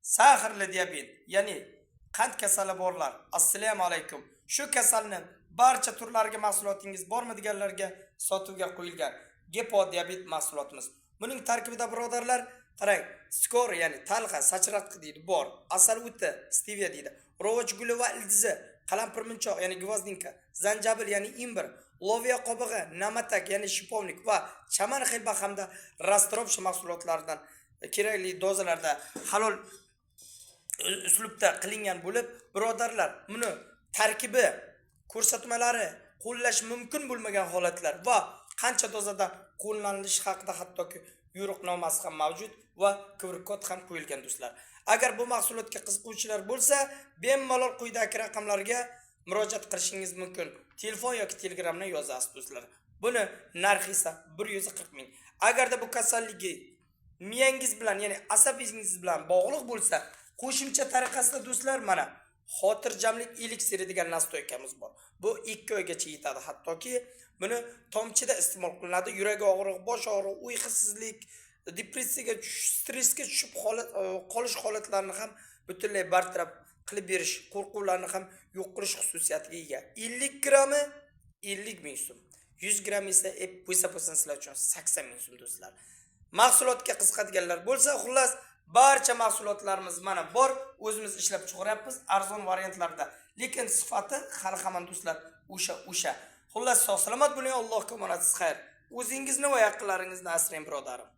saharli diabet, ya'ni qand kasali borlar. Assalomu alaykum. Shu kasalni barcha turlariga mahsulotingiz bormi deganlarga sotuvga qo'yilgan Gepo diabet mahsulotimiz. Buning tarkibida birodarlar, qarang, skor, ya'ni talxa, sachratqi deydi, bor, asal o'ti, stevia deydi, ro'voch guli va ildizi, qalampirmunchoq, ya'ni gvozdinka, zanjabil, ya'ni imbir, loviya qobig'i, namatak, ya'ni shipovnik va chaman xilba hamda rastropshi mahsulotlaridan kerakli dozalarda halol uslubda qilingan bo'lib, birodarlar, buni tarkibi, ko'rsatmalari, qo'llash mumkin bo'lmagan holatlar va qancha dozada qo'llanilishi haqida hattoki yo'riqnomasi ham mavjud va QR kod ham qo'yilgan do'stlar. Agar bu mahsulotga qiziquvchilar bo'lsa, bemalol quyidagi raqamlarga murojaat qilishingiz mumkin. Telefon yoki Telegramdan yozasiz do'stlar. Buni narxi esa 140 ming. Agarda bu kasalligi miyangiz bilan, ya'ni asabingiz bilan bog'liq bo'lsa, qo'shimcha tariqasida do'stlar, mana xotirjamlik eliksiri degan nastoykamiz bor. Bu 2 oygacha yetadi, hattoki buni tomchida iste'mol qilinadi. Yurak og'rig'i, bosh og'rig'i, uysizlik, depressiyaga tushish, stressga tushib qolish holatlarini ham butunlay bartaraf qilib berish, qo'rquvlarni ham yo'q qilish xususiyatiga ega. 50 grammi 50 ming so'm. 100 gramm esa bo'lsa sizlar uchun 80 ming so'm do'stlar. Mahsulotga qiziqadiganlar bo'lsa, xullas barcha mahsulotlarimiz mana bor, o'zimiz ishlab chiqaryapmiz arzon variantlarda. Lekin sifati hali hamon do'stlar o'sha. Xullas sog' salomat bo'ling, Allohga omonatsiz xayr. O'zingizni va yaqinlaringizni asrang birodarim.